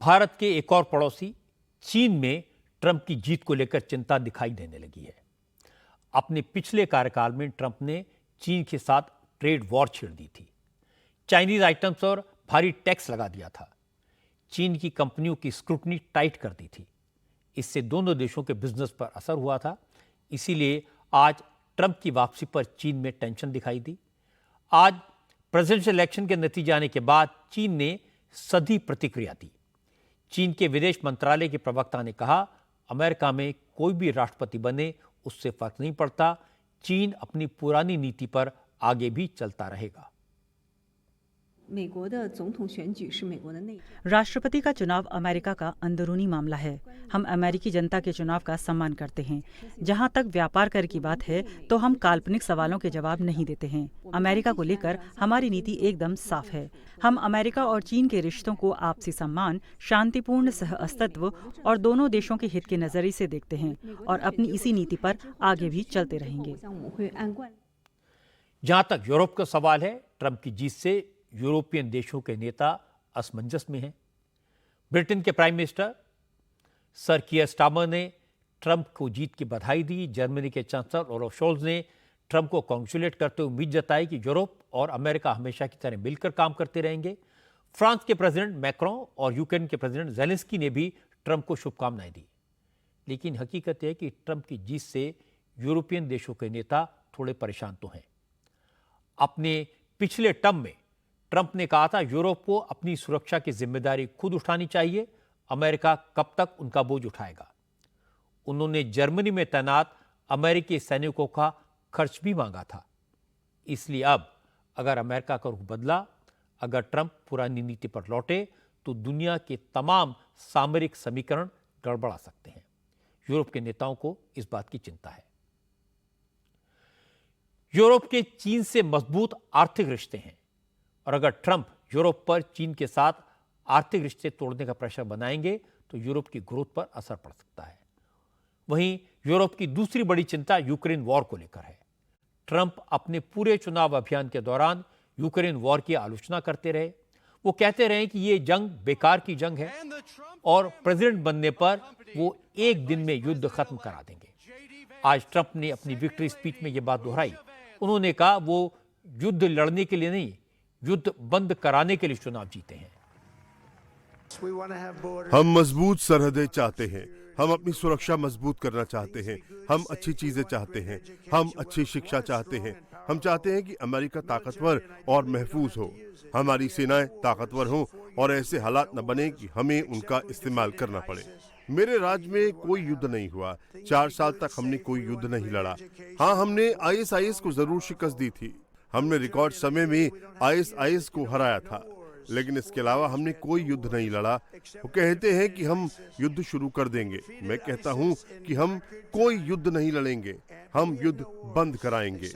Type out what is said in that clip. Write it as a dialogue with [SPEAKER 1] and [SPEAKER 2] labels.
[SPEAKER 1] भारत के एक और पड़ोसी चीन में ट्रंप की जीत को लेकर चिंता दिखाई देने लगी है। अपने पिछले कार्यकाल में ट्रंप ने चीन के साथ ट्रेड वॉर छेड़ दी थी, चाइनीज आइटम्स और भारी टैक्स लगा दिया था, चीन की कंपनियों की स्क्रूटनी टाइट कर दी थी। इससे दोनों देशों के बिजनेस पर असर हुआ था। इसीलिए आज ट्रंप की वापसी पर चीन में टेंशन दिखाई दी। आज प्रेसिडेंशियल इलेक्शन के नतीजे आने के बाद चीन ने सधी प्रतिक्रिया दी। चीन के विदेश मंत्रालय के प्रवक्ता ने कहा, अमेरिका में कोई भी राष्ट्रपति बने उससे फर्क नहीं पड़ता, चीन अपनी पुरानी नीति पर आगे भी चलता रहेगा।
[SPEAKER 2] राष्ट्रपति का चुनाव अमेरिका का अंदरूनी मामला है। हम अमेरिकी जनता के चुनाव का सम्मान करते हैं। जहां तक व्यापार कर की बात है तो हम काल्पनिक सवालों के जवाब नहीं देते हैं। अमेरिका को लेकर हमारी नीति एकदम साफ है। हम अमेरिका और चीन के रिश्तों को आपसी सम्मान, शांतिपूर्ण सह अस्तित्व और दोनों देशों के हित के नजरिए से देखते हैं और अपनी इसी नीति पर आगे भी चलते रहेंगे।
[SPEAKER 1] जहां तक यूरोप का सवाल है, ट्रंप की जीत से यूरोपियन देशों के नेता असमंजस में हैं। ब्रिटेन के प्राइम मिनिस्टर सर कीयर स्टारमर ने ट्रंप को जीत की बधाई दी। जर्मनी के चांसलर ओलाफ शोल्ज ने ट्रंप को कांग्रेचुलेट करते हुए उम्मीद जताई कि यूरोप और अमेरिका हमेशा की तरह मिलकर काम करते रहेंगे। फ्रांस के प्रेसिडेंट मैक्रोन और यूक्रेन के प्रेसिडेंट ज़ेलेंस्की ने भी ट्रंप को शुभकामनाएं दी। लेकिन हकीकत यह है कि ट्रंप की जीत से यूरोपियन देशों के नेता थोड़े परेशान तो हैं। अपने पिछले टर्म में ट्रंप ने कहा था, यूरोप को अपनी सुरक्षा की जिम्मेदारी खुद उठानी चाहिए, अमेरिका कब तक उनका बोझ उठाएगा। उन्होंने जर्मनी में तैनात अमेरिकी सैनिकों का खर्च भी मांगा था। इसलिए अब अगर अमेरिका का रुख बदला, अगर ट्रंप पुरानी नीति पर लौटे तो दुनिया के तमाम सामरिक समीकरण गड़बड़ा सकते हैं। यूरोप के नेताओं को इस बात की चिंता है। यूरोप के चीन से मजबूत आर्थिक रिश्ते हैं और अगर ट्रंप यूरोप पर चीन के साथ आर्थिक रिश्ते तोड़ने का प्रेशर बनाएंगे तो यूरोप की ग्रोथ पर असर पड़ सकता है। वहीं यूरोप की दूसरी बड़ी चिंता यूक्रेन वॉर को लेकर है। ट्रंप अपने पूरे चुनाव अभियान के दौरान यूक्रेन वॉर की आलोचना करते रहे। वो कहते रहे कि ये जंग बेकार की जंग है और प्रेसिडेंट बनने पर वो एक दिन में युद्ध खत्म करा देंगे। आज ट्रंप ने अपनी विक्ट्री स्पीच में ये बात दोहराई। उन्होंने कहा वो युद्ध लड़ने के लिए नहीं, युद्ध बंद कराने के लिए चुनाव जीते हैं।
[SPEAKER 3] हम मजबूत सरहदें चाहते हैं, हम अपनी सुरक्षा मजबूत करना चाहते हैं, हम अच्छी चीजें चाहते हैं, हम अच्छी शिक्षा चाहते हैं, हम चाहते हैं कि अमेरिका ताकतवर और महफूज हो, हमारी सेनाएं ताकतवर हों और ऐसे हालात न बने कि हमें उनका इस्तेमाल करना पड़े। मेरे राज्य में कोई युद्ध नहीं हुआ, 4 साल तक हमने कोई युद्ध नहीं लड़ा। हाँ, हमने ISIS को जरूर शिकस्त दी थी, हमने रिकॉर्ड समय में ISIS को हराया था, लेकिन इसके अलावा हमने कोई युद्ध नहीं लड़ा। वो कहते हैं कि हम युद्ध शुरू कर देंगे, मैं कहता हूं कि हम कोई युद्ध नहीं लड़ेंगे, हम युद्ध बंद कराएंगे।